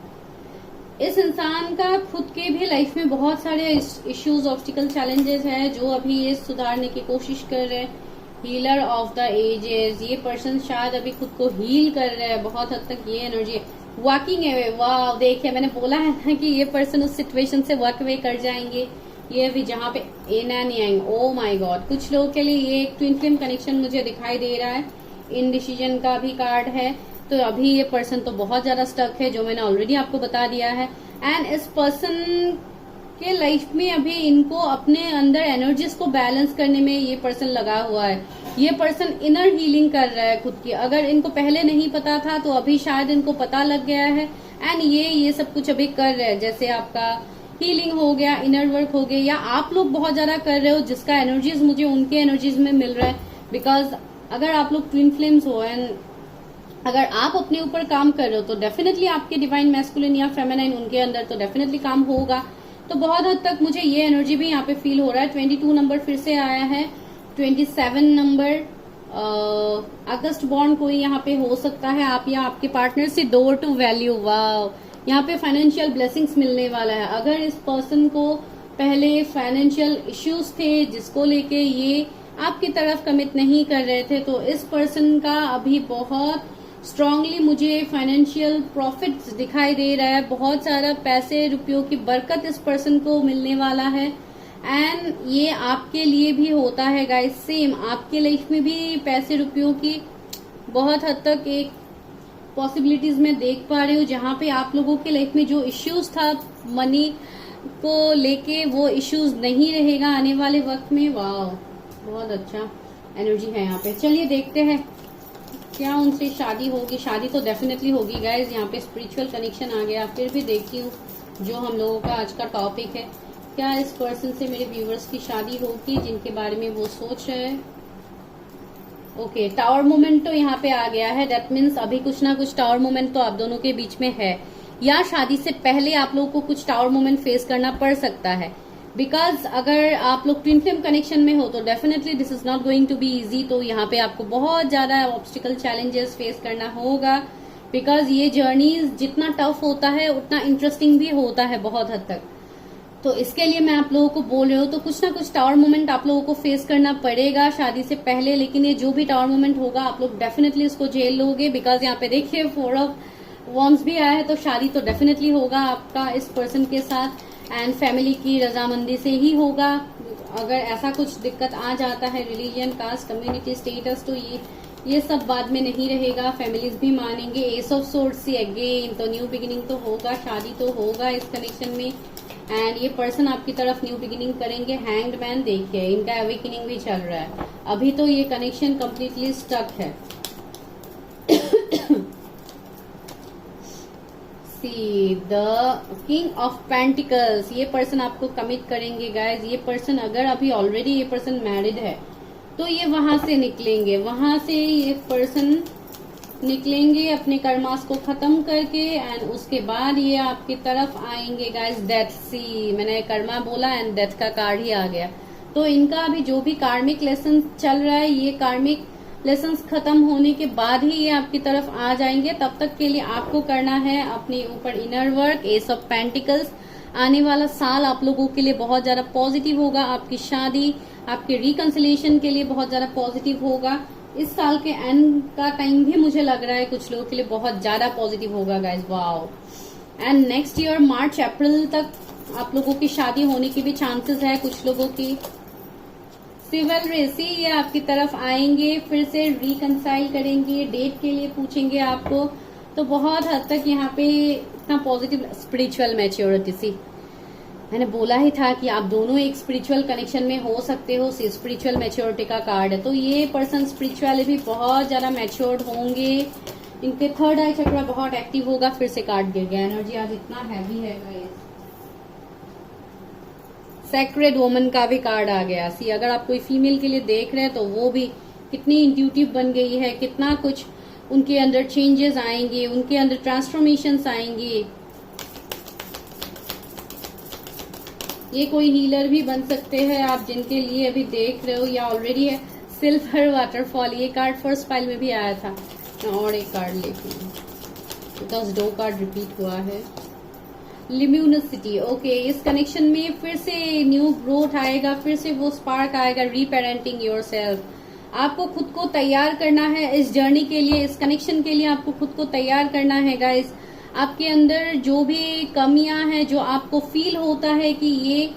इस इंसान का खुद के भी लाइफ में बहुत सारे इश्यूज, ऑब्स्टिकल, चैलेंजेस हैं जो अभी ये सुधारने की कोशिश कर रहे हैं। हीलर ऑफ द एजेस, ये पर्सन शायद अभी खुद को हील कर रहा है बहुत हद तक। ये एनर्जी वॉकिंग अवे। वाह, देखिए मैंने बोला है ना कि ये पर्सन उस सिचुएशन से वॉक अवे कर जाएंगे। ये अभी जहाँ पे in and yang, oh my God, कुछ लोगों के लिए ये एक ट्विन फ्लेम कनेक्शन मुझे दिखाई दे रहा है। इनडिसीजन का भी कार्ड है, तो अभी ये पर्सन तो बहुत ज्यादा स्टक है, जो मैंने ऑलरेडी आपको बता दिया है। एंड इस पर्सन के लाइफ में अभी इनको अपने अंदर एनर्जीज को बैलेंस करने में ये पर्सन लगा हुआ है। ये पर्सन इनर हीलिंग कर रहा है खुद की। अगर इनको पहले नहीं पता था तो अभी शायद इनको पता लग गया है। एंड ये सब कुछ अभी कर रहे हैं, जैसे आपका हीलिंग हो गया, इनर वर्क हो गया, या आप लोग बहुत ज्यादा कर रहे हो जिसका एनर्जीज मुझे उनके एनर्जीज में मिल रहा है। बिकॉज अगर आप लोग ट्विन फ्लेम्स हो एंड अगर आप अपने ऊपर काम कर रहे हो तो डेफिनेटली आपके डिवाइन मैस्कुलिन या फेमिनाइन उनके अंदर तो डेफिनेटली काम होगा। तो बहुत हद तक मुझे ये एनर्जी भी यहाँ पे फील हो रहा है। 22 नंबर फिर से आया है, 27 नंबर अगस्त बॉन्ड कोई यहाँ पे हो सकता है, आप या आपके पार्टनर से। डोर टू वैल्यू, वाव, यहाँ पे फाइनेंशियल ब्लेसिंग्स मिलने वाला है। अगर इस पर्सन को पहले फाइनेंशियल इश्यूज थे जिसको लेके ये आपकी तरफ कमिट नहीं कर रहे थे, तो इस पर्सन का अभी बहुत स्ट्रांगली मुझे फाइनेंशियल प्रॉफिट्स दिखाई दे रहा है। बहुत सारा पैसे रुपयों की बरकत इस पर्सन को मिलने वाला है। एंड ये आपके लिए भी होता है गाइस, सेम आपके लाइफ में भी पैसे रुपयों की बहुत हद तक एक पॉसिबिलिटीज में देख पा रही हूँ, जहाँ पे आप लोगों के लाइफ में जो इश्यूज था मनी को लेके, वो इश्यूज नहीं रहेगा आने वाले वक्त में। वाह, बहुत अच्छा एनर्जी है यहाँ पे। चलिए देखते हैं क्या उनसे शादी होगी। शादी तो डेफिनेटली होगी गाइज, यहाँ पे स्पिरिचुअल कनेक्शन आ गया। फिर भी देखती हूँ जो हम लोगों का आज का टॉपिक है, क्या इस पर्सन से मेरे व्यूवर्स की शादी होगी जिनके बारे में वो सोच रहे हैं। ओके, टावर मोमेंट तो यहाँ पे आ गया है। दैट मीन्स अभी कुछ ना कुछ टावर मोमेंट तो आप दोनों के बीच में है, या शादी से पहले आप लोगों को कुछ टावर मोमेंट फेस करना पड़ सकता है। बिकॉज अगर आप लोग ट्विन फ्लेम कनेक्शन में हो तो definitely this is not going to be easy. तो यहाँ पे आपको बहुत ज्यादा ऑब्स्टिकल चैलेंजेस फेस करना होगा। बिकॉज ये जर्नी जितना टफ होता है उतना इंटरेस्टिंग भी होता है बहुत हद तक। तो इसके लिए मैं आप लोगों को बोल रही हूँ, तो कुछ ना कुछ टावर मोमेंट आप लोगों को फेस करना पड़ेगा शादी से पहले। लेकिन ये जो भी टावर मोमेंट होगा आप लोग डेफिनेटली इसको झेल लोगे। बिकॉज यहाँ पे देखिए 4 ऑफ वॉन्ड्स भी आया है, तो शादी तो डेफिनेटली होगा आपका इस पर्सन के साथ, एंड फैमिली की रजामंदी से ही होगा। अगर ऐसा कुछ दिक्कत आ जाता है, रिलीजन, कास्ट, कम्युनिटी, स्टेटस, तो ये सब बाद में नहीं रहेगा, फैमिलीज भी मानेंगे। एस ऑफ सोर्ड्स से अगेन, तो न्यू बिगिनिंग तो होगा, शादी तो होगा इस कनेक्शन में। एंड ये पर्सन आपकी तरफ न्यू बिगिनिंग करेंगे। हैंग्ड मैन देखिए, इनका अवेकनिंग भी चल रहा है। अभी तो ये कनेक्शन कंप्लीटली स्टक है। See the king of pentacles, ये पर्सन आपको कमिट करेंगे गाइज। ये पर्सन अगर अभी ऑलरेडी ये पर्सन मैरिड है तो ये वहां से निकलेंगे, वहां से ये पर्सन निकलेंगे अपने कर्मास को खत्म करके, एंड उसके बाद ये आपकी तरफ आएंगे गाइस। डेथ, सी मैंने कर्मा बोला एंड डेथ का कार्ड ही आ गया। तो इनका अभी जो भी कार्मिक लेसन चल रहा है, ये कार्मिक लेसन्स खत्म होने के बाद ही ये आपकी तरफ आ जाएंगे। तब तक के लिए आपको करना है अपने ऊपर inner work. S of pentacles, आने वाला साल आप लोगों के लिए बहुत ज्यादा पॉजिटिव होगा। आपकी शादी, आपके रिकंसिलिएशन के लिए बहुत ज्यादा पॉजिटिव होगा। इस साल के एंड का टाइम भी मुझे लग रहा है कुछ लोगों के लिए बहुत ज्यादा पॉजिटिव होगा guys. Wow, and next year March April तक आप लोगों की शादी होने की भी चांसेस है कुछ लोगों की। सिविल रेसी, ये आपकी तरफ आएंगे, फिर से रिकंसाइल करेंगे, डेट के लिए पूछेंगे आपको। तो बहुत हद तक यहाँ पे इतना पॉजिटिव। स्पिरिचुअल मैच्योरिटी, सी मैंने बोला ही था कि आप दोनों एक स्पिरिचुअल कनेक्शन में हो सकते हो। स्पिरिचुअल मैच्योरिटी का कार्ड है, तो ये पर्सन स्पिरिचुअली भी बहुत ज्यादा मैच्योर्ड होंगे। इनके थर्ड आई चक्र बहुत एक्टिव होगा। फिर से कार्ड गिर गया, एनर्जी आज इतना हैवी है गाइस। सेक्रेड वुमन का भी कार्ड आ गया। सी अगर आप कोई फीमेल के लिए देख रहे हैं तो वो भी कितनी इंट्यूटिव बन गई है, कितना कुछ उनके अंदर चेंजेस आएंगे, उनके अंदर ट्रांसफॉर्मेशंस आएंगे। ये कोई हीलर भी बन सकते हैं आप जिनके लिए अभी देख रहे हो, या ऑलरेडी है। सिल्वर वाटरफॉल, ये कार्ड फर्स्ट फाइल में भी आया था। मैं और एक कार्ड लेती हूँ बिकॉज 2 कार्ड रिपीट हुआ है। लिम्यूनिसिटी, ओके, इस कनेक्शन में फिर से न्यू ग्रोथ आएगा, फिर से वो स्पार्क आएगा। रीपेरेंटिंग योरसेल्फ, आपको खुद को तैयार करना है इस जर्नी के लिए, इस कनेक्शन के लिए आपको खुद को तैयार करना है गाइस। आपके अंदर जो भी कमियां हैं, जो आपको फील होता है कि ये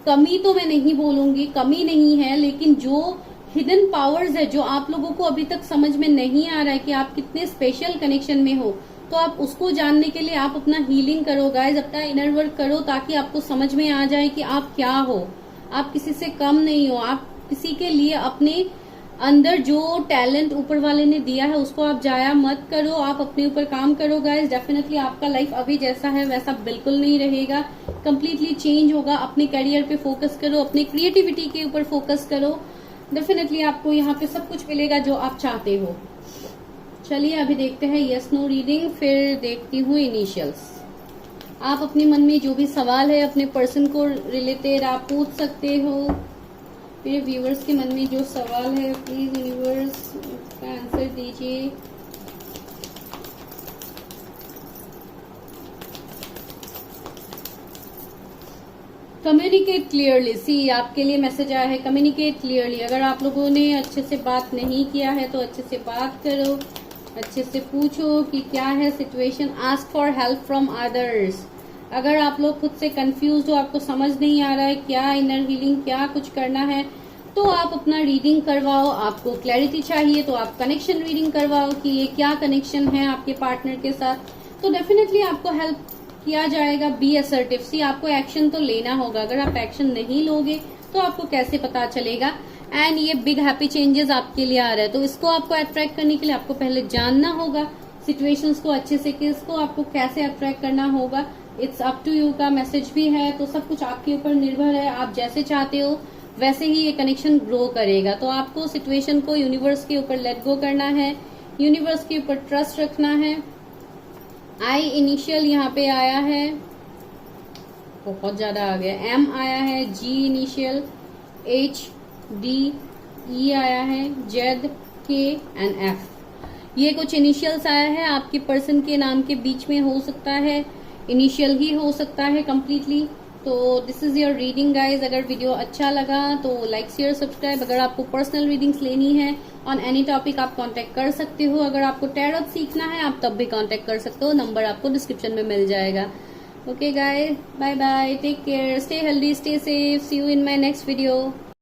कमी, तो मैं नहीं बोलूंगी कमी नहीं है, लेकिन जो हिडन पावर्स है जो आप लोगों को अभी तक समझ में नहीं आ रहा है कि आप कितने स्पेशल कनेक्शन में हो, तो आप उसको जानने के लिए आप अपना हीलिंग करो गाइज, अपना इनर वर्क करो, ताकि आपको समझ में आ जाए कि आप क्या हो। आप किसी से कम नहीं हो। आप किसी के लिए अपने अंदर जो टैलेंट ऊपर वाले ने दिया है उसको आप जाया मत करो। आप अपने ऊपर काम करो गाइज। डेफिनेटली आपका लाइफ अभी जैसा है वैसा बिल्कुल नहीं रहेगा, कंप्लीटली चेंज होगा। अपने करियर पे फोकस करो, अपने क्रिएटिविटी के ऊपर फोकस करो। डेफिनेटली आपको यहाँ पे सब कुछ मिलेगा जो आप चाहते हो। चलिए अभी देखते हैं यस नो रीडिंग, फिर देखती हूँ इनिशियल्स। आप अपने मन में जो भी सवाल है अपने पर्सन को रिलेटेड आप पूछ सकते हो। मेरे व्यूवर्स के मन में जो सवाल है प्लीज यूनिवर्स का आंसर दीजिए। कम्युनिकेट क्लियरली, सी आपके लिए मैसेज आया है, कम्युनिकेट क्लियरली। अगर आप लोगों ने अच्छे से बात नहीं किया है तो अच्छे से बात करो, अच्छे से पूछो कि क्या है situation. Ask for help from others. अगर आप लोग खुद से कंफ्यूज हो, आपको समझ नहीं आ रहा है क्या इनर हीलिंग, क्या कुछ करना है, तो आप अपना रीडिंग करवाओ। आपको क्लैरिटी चाहिए तो आप कनेक्शन रीडिंग करवाओ कि ये क्या कनेक्शन है आपके पार्टनर के साथ, तो डेफिनेटली आपको हेल्प किया जाएगा। बी असर्टिव, सी आपको एक्शन तो लेना होगा। अगर आप एक्शन नहीं लोगे तो आपको कैसे पता चलेगा। एंड ये बिग हैप्पी चेंजेस आपके लिए आ रहा है, तो इसको आपको अट्रैक्ट करने के लिए आपको पहले जानना होगा सिचुएशंस को अच्छे से कि इसको आपको कैसे अट्रैक्ट करना होगा। इट्स अप टू यू का मैसेज भी है, तो सब कुछ आपके ऊपर निर्भर है। आप जैसे चाहते हो वैसे ही ये कनेक्शन ग्रो करेगा। तो आपको सिचुएशन को यूनिवर्स के ऊपर लेट गो करना है, यूनिवर्स के ऊपर ट्रस्ट रखना है। आई इनिशियल यहाँ पे आया है, बहुत ज्यादा आ गया। एम आया है, जी इनिशियल, एच, डी, ई आया है, जेड, के एंड एफ। ये कुछ इनिशियल्स आया है। आपके पर्सन के नाम के बीच में हो सकता है, इनिशियल ही हो सकता है कंप्लीटली। तो this is your reading guys. अगर वीडियो अच्छा लगा तो लाइक शेयर सब्सक्राइब। अगर आपको पर्सनल रीडिंग्स लेनी है ऑन एनी टॉपिक आप कांटेक्ट कर सकते हो। अगर आपको टैरोट सीखना है आप तब भी कांटेक्ट कर सकते हो, नंबर आपको डिस्क्रिप्शन में मिल जाएगा। Okay guys, bye bye, take care, stay healthy, stay safe, see you in my next video.